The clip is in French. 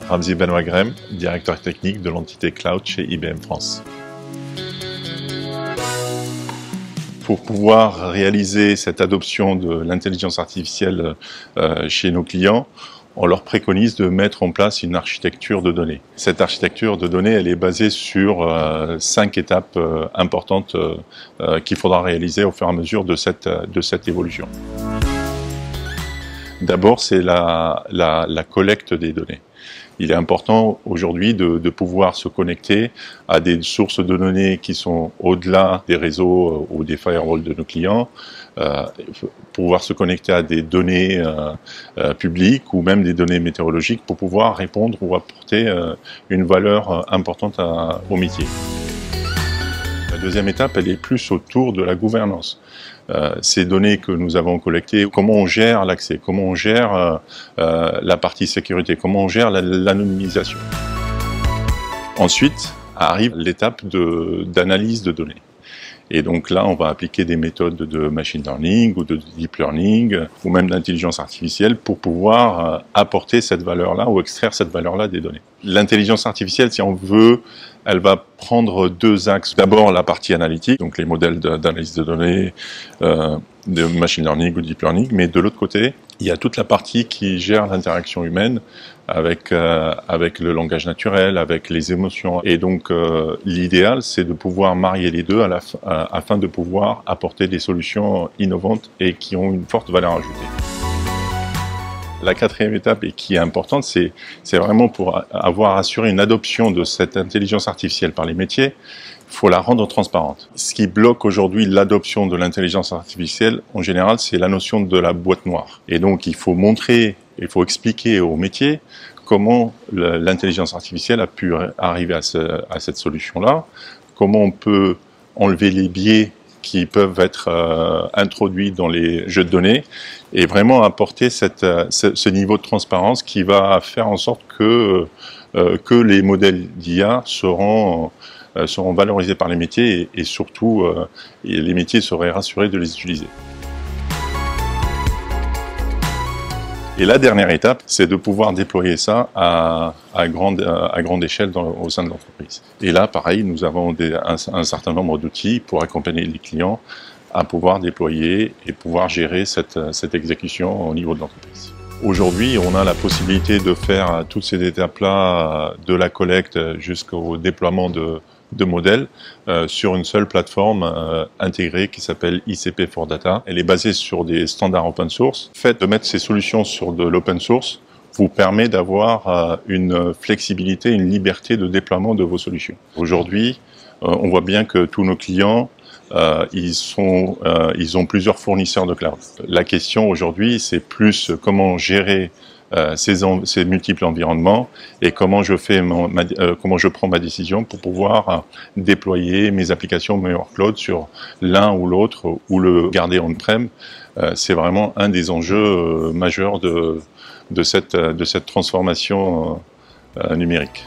Ramzi Benoît-Grem, directeur technique de l'entité cloud chez IBM France. Pour pouvoir réaliser cette adoption de l'intelligence artificielle chez nos clients, on leur préconise de mettre en place une architecture de données. Cette architecture de données, elle est basée sur 5 étapes importantes qu'il faudra réaliser au fur et à mesure de cette évolution. D'abord, c'est la collecte des données. Il est important aujourd'hui de pouvoir se connecter à des sources de données qui sont au-delà des réseaux ou des firewalls de nos clients, pouvoir se connecter à des données publiques ou même des données météorologiques pour pouvoir répondre ou apporter une valeur importante au métier. La deuxième étape, elle est plus autour de la gouvernance. Ces données que nous avons collectées, comment on gère l'accès, comment on gère la partie sécurité, comment on gère l'anonymisation. Ensuite arrive l'étape d'analyse de données. Et donc là, on va appliquer des méthodes de machine learning ou de deep learning ou même d'intelligence artificielle pour pouvoir apporter cette valeur-là ou extraire cette valeur-là des données. L'intelligence artificielle, si on veut, elle va prendre deux axes. D'abord, la partie analytique, donc les modèles d'analyse de données, de machine learning ou deep learning, mais de l'autre côté, il y a toute la partie qui gère l'interaction humaine avec le langage naturel, avec les émotions. Et donc, l'idéal, c'est de pouvoir marier les deux afin de pouvoir apporter des solutions innovantes et qui ont une forte valeur ajoutée. La quatrième étape, et qui est importante, c'est vraiment pour avoir assuré une adoption de cette intelligence artificielle par les métiers, il faut la rendre transparente. Ce qui bloque aujourd'hui l'adoption de l'intelligence artificielle, en général, c'est la notion de la boîte noire. Et donc, il faut montrer, il faut expliquer aux métiers comment l'intelligence artificielle a pu arriver à cette solution-là, comment on peut enlever les biais qui peuvent être introduits dans les jeux de données et vraiment apporter ce niveau de transparence qui va faire en sorte que les modèles d'IA seront valorisés par les métiers et surtout les métiers seraient rassurés de les utiliser. Et la dernière étape, c'est de pouvoir déployer ça à grande échelle au sein de l'entreprise. Et là, pareil, nous avons un certain nombre d'outils pour accompagner les clients à pouvoir déployer et pouvoir gérer cette exécution au niveau de l'entreprise. Aujourd'hui, on a la possibilité de faire toutes ces étapes-là, de la collecte jusqu'au déploiement de modèles sur une seule plateforme intégrée qui s'appelle ICP for Data. Elle est basée sur des standards open source. Le fait de mettre ces solutions sur de l'open source vous permet d'avoir une flexibilité, une liberté de déploiement de vos solutions. Aujourd'hui, on voit bien que tous nos clients ils ont plusieurs fournisseurs de cloud. La question aujourd'hui, c'est plus comment gérer ces multiples environnements et comment je prends ma décision pour pouvoir déployer mes applications, mes workloads sur l'un ou l'autre ou le garder on-prem. C'est vraiment un des enjeux majeurs de cette transformation numérique.